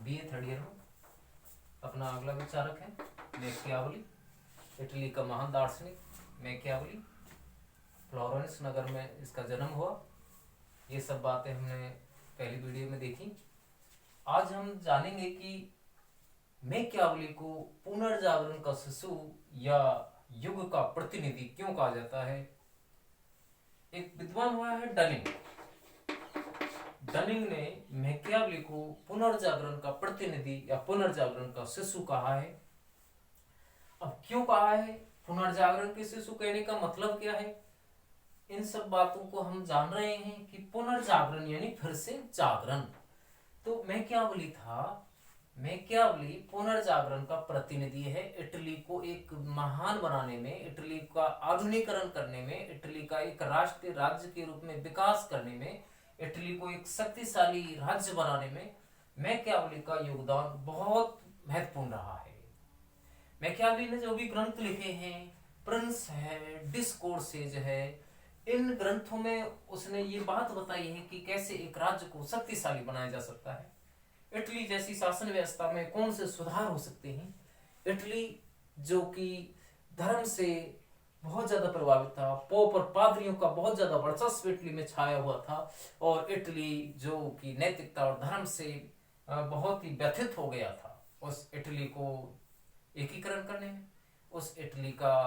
BA third year में। अपना अगला विचारक है मैकियावली, इटली का महान दार्शनिक मैकियावली। फ्लोरेंस नगर में इसका जन्म हुआ। ये सब बातें हमने पहली वीडियो में देखी। आज हम जानेंगे कि मैकियावली को पुनर्जागरण का शिशु या युग का प्रतिनिधि क्यों कहा जाता है। एक विद्वान हुआ है डनिंग। डनिंग ने मैकियावली को पुनर्जागरण का प्रतिनिधि या पुनर्जागरण का शिशु कहा है। अब क्यों कहा है, पुनर्जागरण के शिशु कहने का मतलब क्या है, इन सब बातों को हम जान रहे हैं कि पुनर्जागरण यानी फिर से जागरण। तो मैकियावली पुनर्जागरण का प्रतिनिधि है। इटली को एक महान बनाने में, इटली का आधुनिकीकरण करने में, इटली का एक राष्ट्रीय राज्य के रूप में विकास करने में, इटली को एक शक्तिशाली राज्य बनाने में मैकियावली का योगदान बहुत महत्वपूर्ण रहा है। मैकियावली ने जो भी ग्रंथ लिखे हैं, प्रिंस है, डिस्कोर्सेज है, इन ग्रंथों में उसने ये बात बताई है कि कैसे एक राज्य को शक्तिशाली बनाया जा सकता है। इटली जैसी शासन व्यवस्था में कौन से सुधार हो सकते हैं। इटली जो कि धर्म से बहुत ज्यादा प्रभावित था, पोप और पादरियों का बहुत ज्यादा वर्चस्व इटली में छाया हुआ था, और इटली जो कि नैतिकता और धर्म से बहुत ही व्यथित हो गया था, उस इटली को एकीकरण करने में, उस इटली का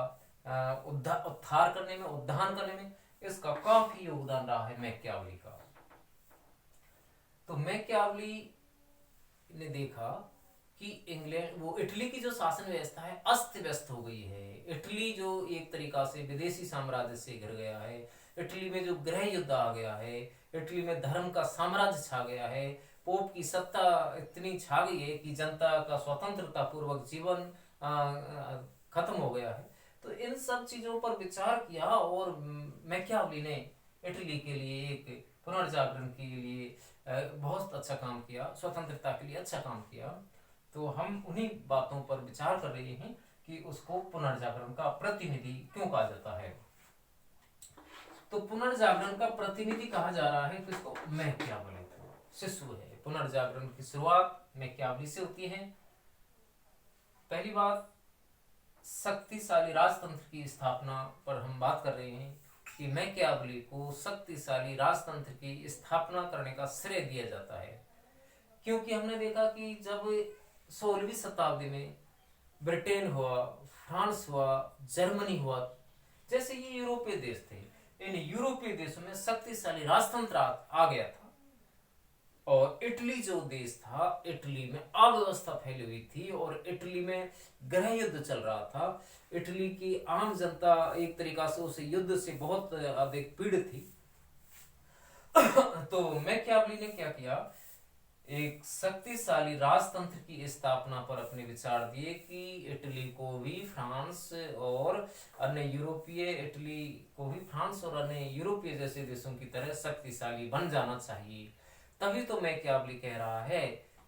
उद्धार करने में, उद्धान करने में इसका काफी योगदान रहा है मैकियावली का। तो मैकियावली ने देखा कि इंग्लैंड, वो इटली की जो शासन व्यवस्था है अस्त व्यस्त हो गई है। इटली जो एक तरीका से विदेशी साम्राज्य से घिर गया है, इटली में जो गृह युद्ध आ गया है, इटली में धर्म का साम्राज्य छा गया है, पोप की सत्ता इतनी छा गई है कि जनता का स्वतंत्रता पूर्वक जीवन खत्म हो गया है। तो इन सब चीजों पर विचार किया और मैकियावली ने इटली के लिए एक पुनर्जागरण के लिए बहुत अच्छा काम किया, स्वतंत्रता के लिए अच्छा काम किया। तो हम उन्हीं बातों पर विचार कर रहे हैं कि उसको पुनर्जागरण का प्रतिनिधि क्यों कहा जाता है। तो पुनर्जागरण का प्रतिनिधि कहा जा रहा है किसको, मैकियावली को, शिशु है। पुनर्जागरण की शुरुआत मैकियावली से होती है। पहली बात, शक्तिशाली राजतंत्र की स्थापना पर हम बात कर रहे हैं कि मैकियावली को शक्तिशाली राजतंत्र की स्थापना करने का श्रेय दिया जाता है, क्योंकि हमने देखा कि जब 16वीं शताब्दी में ब्रिटेन हुआ, फ्रांस हुआ, जर्मनी हुआ, जैसे ये यूरोपीय देश थे, इन यूरोपीय देशों में शक्तिशाली राजतंत्र आ गया था, और इटली जो देश था, इटली में अव्यवस्था फैली हुई थी और इटली में गृह युद्ध चल रहा था। इटली की आम जनता एक तरीका से उस युद्ध से बहुत अधिक पीड़ित थी। तो मैकियावली ने क्या किया, एक शक्तिशाली राजतंत्र की स्थापना पर अपने विचार दिए कि इटली को भी फ्रांस और अन्य यूरोपीय, इटली को भी फ्रांस और अन्य यूरोपीय जैसे देशों की तरह शक्तिशाली बन जाना चाहिए। तभी तो मैकियावली कह रहा है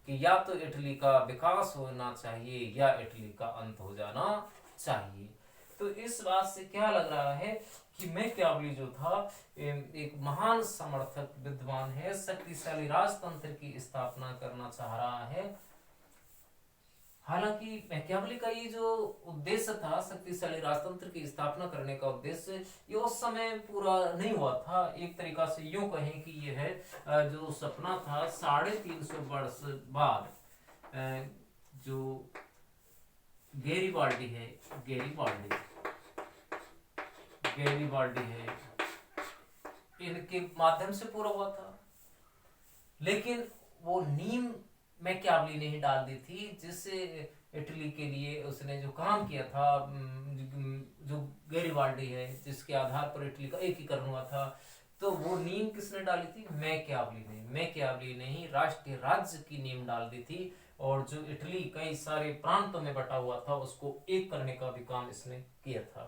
कि या तो इटली का विकास होना चाहिए या इटली का अंत हो जाना चाहिए। तो इस बात से क्या लग रहा है कि मैकियावली जो था एक महान समर्थक विद्वान है, शक्तिशाली राजतंत्र की स्थापना करना चाह रहा है। हालांकि मैकियावली का ये जो उद्देश्य था, शक्तिशाली राजतंत्र की स्थापना करने का उद्देश्य, ये उस समय पूरा नहीं हुआ था। एक तरीका से यूं कहें कि ये है जो सपना था 350 वर्ष बाद, जो गैरीबाल्डी है, इनके माध्यम से पूरा हुआ था। लेकिन वो नींव मैकियावली ने ही डाल दी थी, जिससे इटली के लिए उसने जो काम किया था, जो गैरीबाल्डी है, जिसके आधार पर इटली का एकीकरण हुआ था, तो वो नींव किसने डाली थी, मैकियावली ने ही राष्ट्रीय राज्य की नींव डाल दी थी। और जो इटली कई सारे प्रांतों में बटा हुआ था, उसको एक करने का भी काम इसने किया था।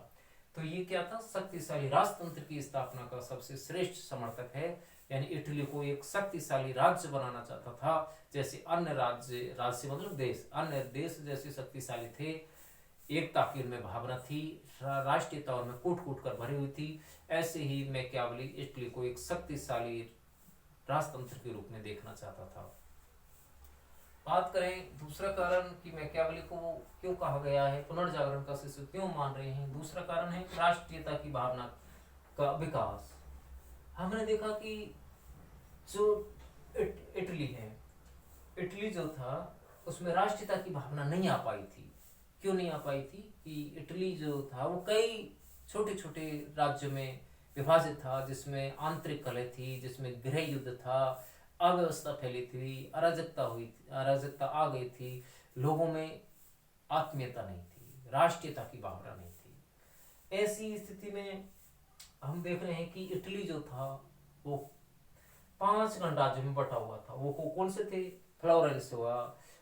तो ये क्या था, शक्तिशाली राजतंत्र की स्थापना का सबसे श्रेष्ठ समर्थक है, यानी इटली को एक शक्तिशाली राज्य बनाना चाहता था, जैसे अन्य राज्य मतलब देश, अन्य देश जैसे शक्तिशाली थे, एकता की उनमें भावना थी, राष्ट्रीयता उनमें कूट कर भरी हुई थी। ऐसे ही मैकियावली इटली को एक शक्तिशाली राजतंत्र के रूप में देखना चाहता था। बात करें दूसरा कारण कि मैकियावेली को क्यों कहा गया है, पुनर्जागरण का शिष्य क्यों मान रहे हैं, दूसरा कारण है राष्ट्रीयता की भावना का विकास। हमने देखा कि जो इटली है, इटली जो था उसमें राष्ट्रीयता की भावना नहीं आ पाई थी। क्यों नहीं आ पाई थी कि इटली जो था वो कई छोटे छोटे राज्यों में विभाजित था, जिसमें आंतरिक कलह थी, जिसमें गृह युद्ध था, अव्यवस्था फैली थी, अराजकता हुई थी, अराजकता आ गई थी, लोगों में आत्मीयता नहीं थी, राष्ट्रीयता की भावना नहीं थी। ऐसी स्थिति में हम देख रहे हैं कि इटली जो था वो 5 गणराज्यों में बटा हुआ था। वो कौन से थे? फ्लोरेंस हुआ,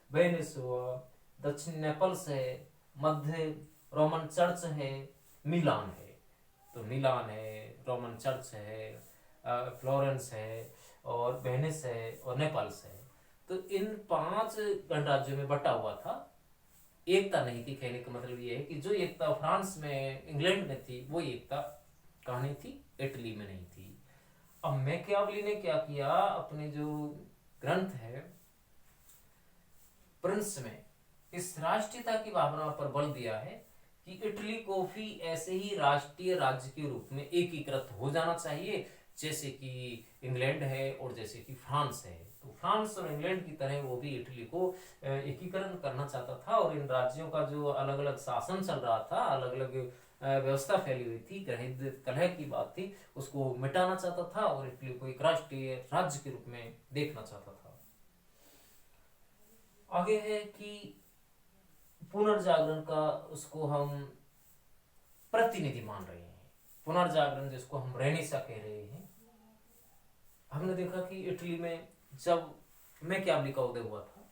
वेनिस हुआ, दक्षिण नेपल्स है, मध्य रोमन चर्च है, मिलान है। तो मिलान है, रोमन चर्च है, फ्लोरेंस है और वेनिस है और नेपल्स है। तो इन 5 गणराज्यों में बटा हुआ था। एकता नहीं थी। कहने का मतलब ये है कि जो एकता फ्रांस में, इंग्लैंड में थी, वो एकता कहाँ नहीं थी? इटली में नहीं थी। अब मैकियावेली ने क्या किया, अपने जो ग्रंथ है प्रिंस में इस राष्ट्रीयता की भावना पर बल दिया है कि इटली को भी ऐसे ही राष्ट्रीय राज्य के रूप में एकीकृत हो जाना चाहिए जैसे कि इंग्लैंड है और जैसे कि फ्रांस है। तो फ्रांस और इंग्लैंड की तरह वो भी इटली को एकीकरण करना चाहता था और इन राज्यों का जो अलग अलग शासन चल रहा था, अलग अलग व्यवस्था फैली हुई थी, गृह कलह की बात थी, उसको मिटाना चाहता था और इटली को एक राष्ट्रीय राज्य के रूप में देखना चाहता था। आगे है कि पुनर्जागरण का उसको हम प्रतिनिधि मान रहे हैं। पुनर्जागरण जिसको हम रेनेसा कह रहे हैं। हमने देखा कि इटली में जब मैकियावेली का उदय हुआ था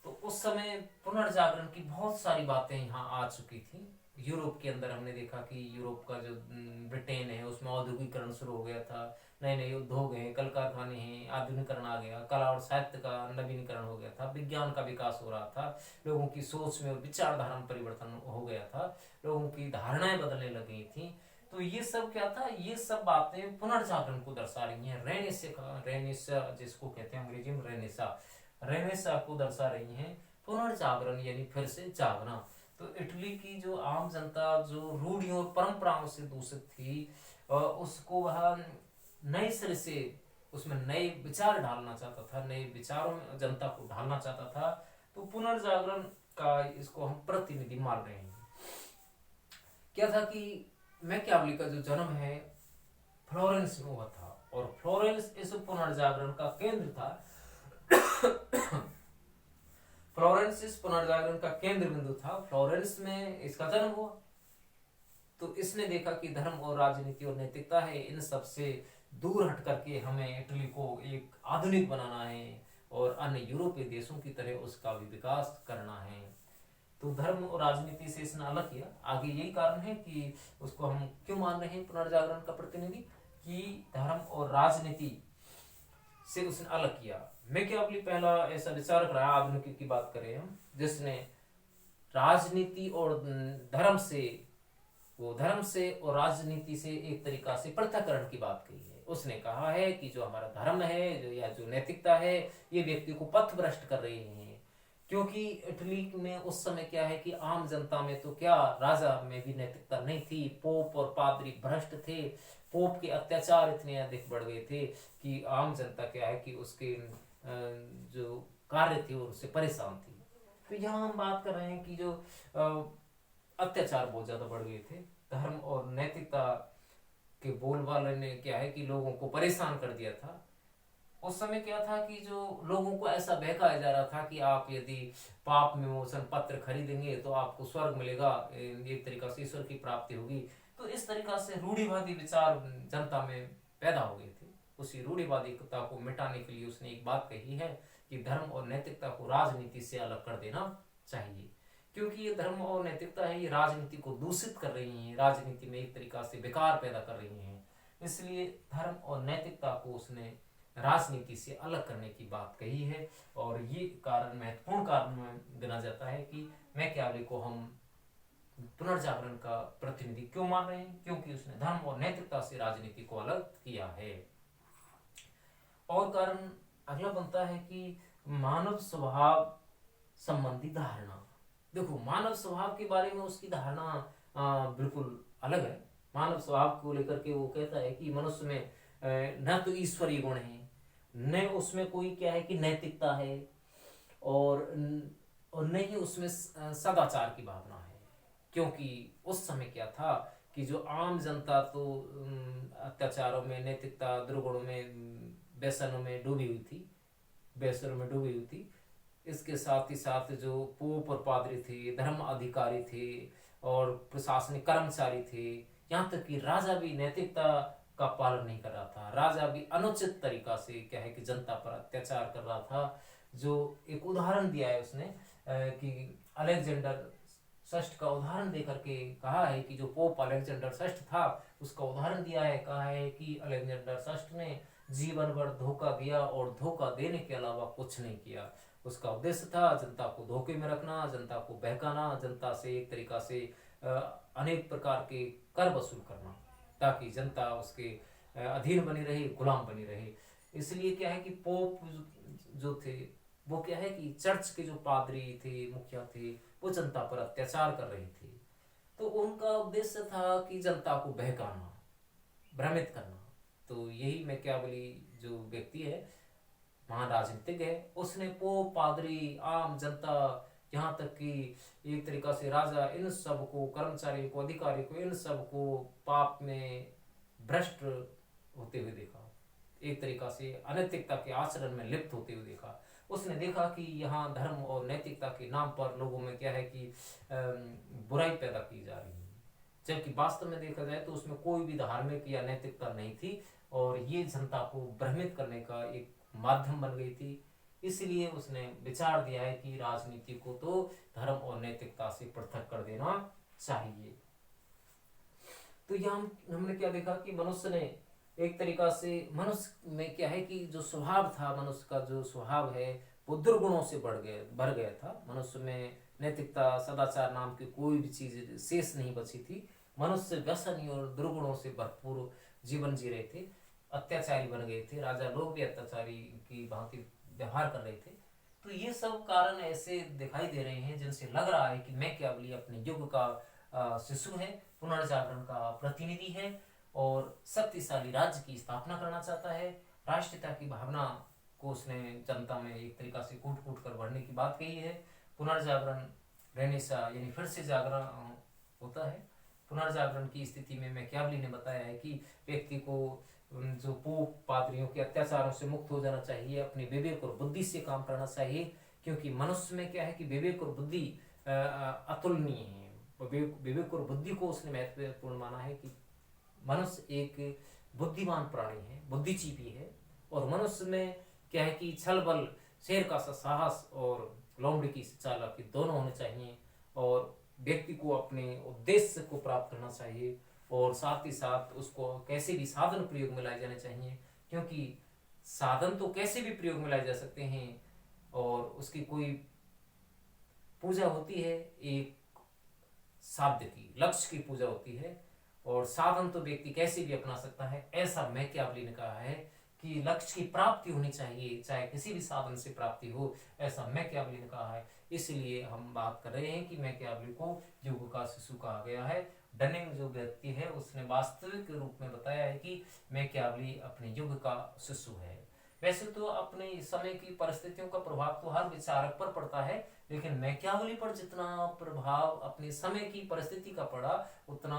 तो उस समय पुनर्जागरण की बहुत सारी बातें यहाँ आ चुकी थी। यूरोप के अंदर हमने देखा कि यूरोप का जो ब्रिटेन है उसमें औद्योगिकरण शुरू हो गया था, नए नए उद्योग हैं, कल कारखाने हैं, आधुनिकरण आ गया, कला और साहित्य का नवीनीकरण हो गया था, विज्ञान का विकास हो रहा था, लोगों की सोच में और विचारधारा में परिवर्तन हो गया था, लोगों की धारणाएं बदलने लगी थी। तो ये सब क्या था? ये सब बातें पुनर्जागरण को दर्शा रही हैं। रेनेसा जिसको कहते हैं अंग्रेजी में रेनेसा को दर्शा रही हैं। पुनर्जागरण यानी फिर से जागना। तो इटली की जो आम जनता जो रूढ़ियों और परंपराओं से दूषित थी, उसको वह नए सिरे से उसमें नए विचार ढालना चाहता था, नए विचारों में जनता को ढालना चाहता था। तो पुनर्जागरण का इसको हम प्रतिनिधि मान रहे हैं। क्या था कि मैकियावेली का जो जन्म है फ्लोरेंस में हुआ था और फ्लोरेंस इस पुनर्जागरण का केंद्र था। फ्लोरेंस इस पुनर्जागरण का केंद्र बिंदु था। फ्लोरेंस में इसका जन्म हुआ। तो इसने देखा कि धर्म और राजनीति और नैतिकता है, इन सब से दूर हट करके हमें इटली को एक आधुनिक बनाना है और अन्य यूरोपीय देशों की तरह उसका भी विकास करना है। तो धर्म और राजनीति से इसने अलग किया। आगे यही कारण है कि उसको हम क्यों मान रहे हैं पुनर्जागरण का प्रतिनिधि, कि धर्म और राजनीति से उसने अलग किया। मैकियावेली पहला ऐसा विचारक रहा, आधुनिक की बात करें हम, जिसने राजनीति और धर्म से और राजनीति से एक तरीका से पृथक्करण की बात कही है। उसने कहा है कि जो हमारा धर्म है या जो नैतिकता है, ये व्यक्ति को पथभ्रष्ट कर रही है। क्योंकि इटली में उस समय क्या है कि आम जनता में तो क्या, राजा में भी नैतिकता नहीं थी। पोप और पादरी भ्रष्ट थे। पोप के अत्याचार इतने अधिक बढ़ गए थे कि आम जनता क्या है कि उसके जो कार्य थे उससे परेशान थी। तो यहाँ हम बात कर रहे हैं कि जो अत्याचार बहुत ज्यादा बढ़ गए थे। धर्म और नैतिकता के बोलबाले ने क्या है कि लोगों को परेशान कर दिया था। उस समय क्या था कि जो लोगों को ऐसा बहकाया जा रहा था कि आप यदि पाप विमोचन पत्र खरीदेंगे तो आपको स्वर्ग मिलेगा, एक तरीका से ईश्वर की प्राप्ति होगी। तो इस तरीका से रूढ़िवादी विचार जनता में पैदा हो गए थे। उसी रूढ़िवादिता को मिटाने के लिए उसने एक बात कही है कि धर्म और नैतिकता को राजनीति से अलग कर देना चाहिए। क्योंकि ये धर्म और नैतिकता है, ये राजनीति को दूषित कर रही है, राजनीति में एक तरीका से विकार पैदा कर रही है। इसलिए धर्म और नैतिकता को उसने राजनीति से अलग करने की बात कही है। और ये कारण महत्वपूर्ण कारण गिना जाता है कि मैकियावेली को हम पुनर्जागरण का प्रतिनिधि क्यों मान रहे हैं, क्योंकि उसने धर्म और नैतिकता से राजनीति को अलग किया है। और कारण अगला बनता है कि मानव स्वभाव संबंधी धारणा। देखो, मानव स्वभाव के बारे में उसकी धारणा बिल्कुल अलग है। मानव स्वभाव को लेकर के वो कहता है कि मनुष्य में न तो ईश्वरीय गुण है, न उसमें कोई क्या है कि नैतिकता है, और न ही उसमें सदाचार की भावना है। क्योंकि उस समय क्या था कि जो आम जनता तो अत्याचारों में, नैतिकता, दुर्गुणों में, व्यसनों में डूबी हुई थी, व्यसनों में डूबी हुई थी। इसके साथ ही साथ जो पोप और पादरी थे, धर्म अधिकारी थे और प्रशासनिक कर्मचारी थे, यहाँ तक कि राजा भी नैतिकता का पालन नहीं कर रहा था। राजा भी अनुचित तरीका से क्या है कि जनता पर अत्याचार कर रहा था। जो एक उदाहरण दिया है उसने कि अलेक्जेंडर षष्ठ का उदाहरण देकर के कहा है कि जो पोप अलेक्जेंडर षष्ठ था उसका उदाहरण दिया है। कहा है कि अलेक्जेंडर षष्ठ ने जीवन भर धोखा दिया और धोखा देने के अलावा कुछ नहीं किया। उसका उद्देश्य था जनता को धोखे में रखना, जनता को बहकाना, जनता से एक तरीका से अनेक प्रकार के कर वसूल करना, ताकि जनता उसके अधीन बनी रहे, गुलाम बनी रहे। इसलिए क्या है कि पोप जो थे वो क्या है कि चर्च के जो पादरी थे, मुखिया थे, वो जनता पर अत्याचार कर रहे थे। तो उनका उद्देश्य था कि जनता को बहकाना, भ्रमित करना। तो यही मैकियावेली जो व्यक्ति है, महान राजनीतिज्ञ है, उसने पोप, पादरी, आम जनता, यहाँ तक कि एक तरीका से राजा, इन सब को, कर्मचारी को, अधिकारी को, इन सब को पाप में भ्रष्ट होते हुए देखा। एक तरीका से अनैतिकता के आचरण में लिप्त होते हुए देखा। उसने देखा कि यहाँ धर्म और नैतिकता के नाम पर लोगों में क्या है कि बुराई पैदा की जा रही है, जबकि वास्तव में देखा जाए तो उसमें कोई भी धार्मिक या नैतिकता नहीं थी, और ये जनता को भ्रमित करने का एक माध्यम बन गई थी। इसलिए उसने विचार दिया है कि राजनीति को तो धर्म और नैतिकता से पृथक कर देना चाहिए। तो यहाँ हमने क्या देखा कि मनुष्य ने एक तरीका से, मनुष्य में क्या है कि जो स्वभाव था, मनुष्य का जो स्वभाव है वो दुर्गुणों से भर गया था। मनुष्य में नैतिकता, सदाचार नाम की कोई भी चीज शेष नहीं बची थी। मनुष्य व्यसनी और दुर्गुणों से भरपूर जीवन जी रहे थे, अत्याचारी बन गए थे। राजा लोग भी अत्याचारी की भांति व्यवहार कर रहे थे। तो ये सब कारण ऐसे दिखाई दे रहे हैं जिनसे लग रहा है कि मैकियावेली अपने युग का शिशु है, पुनर्जागरण का प्रतिनिधि है, और शक्तिशाली राज्य की स्थापना करना चाहता है। राष्ट्रीयता की भावना को उसने जनता में एक तरीका से कूट कूट कर भरने की बात कही है। पुनर्जागरण रेनेसा यानी फिर से जागरण होता है। पुनर्जागरण की स्थिति में मैकियावेली ने बताया है कि व्यक्ति को जो पोप, पादरियों के अत्याचारों से मुक्त हो जाना चाहिए, अपनी विवेक और बुद्धि से काम करना चाहिए, क्योंकि मनुष्य में क्या है कि विवेक और बुद्धि अतुलनीय है। विवेक और बुद्धि को उसने महत्वपूर्ण माना है कि मनुष्य एक बुद्धिमान प्राणी है, बुद्धिजीवी है, और मनुष्य में क्या है कि छल बल, शेर का सा साहस और लोमड़ी की चालाकी दोनों होने चाहिए, और व्यक्ति को अपने उद्देश्य को प्राप्त करना चाहिए, और साथ ही साथ उसको कैसे भी साधन प्रयोग में लाए जाने चाहिए, क्योंकि साधन तो कैसे भी प्रयोग में लाए जा सकते हैं, और उसकी कोई पूजा होती है एक साध्य की, लक्ष्य की पूजा होती है, और साधन तो व्यक्ति कैसे भी अपना सकता है। ऐसा मैकियावेली ने कहा है कि लक्ष्य की प्राप्ति होनी चाहिए, चाहे किसी भी साधन से प्राप्ति हो, ऐसा मैकियावेली ने कहा है। इसलिए हम बात कर रहे हैं कि मैकियावेली को युग का शिशु कहा गया है। डनिंग जो व्यक्ति है उसने वास्तविक रूप में बताया है कि मैकियावेली अपने युग का शिशु है। वैसे तो अपने समय की परिस्थितियों का प्रभाव तो हर विचारक पर पड़ता है, लेकिन मैकियावेली पर जितना प्रभाव अपने समय की परिस्थिति का पड़ा उतना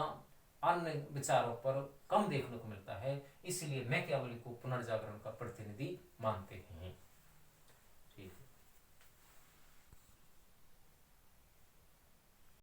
अन्य विचारों पर कम देखने को मिलता है। इसलिए मैकियावेली को पुनर्जागरण का प्रतिनिधि मानते हैं।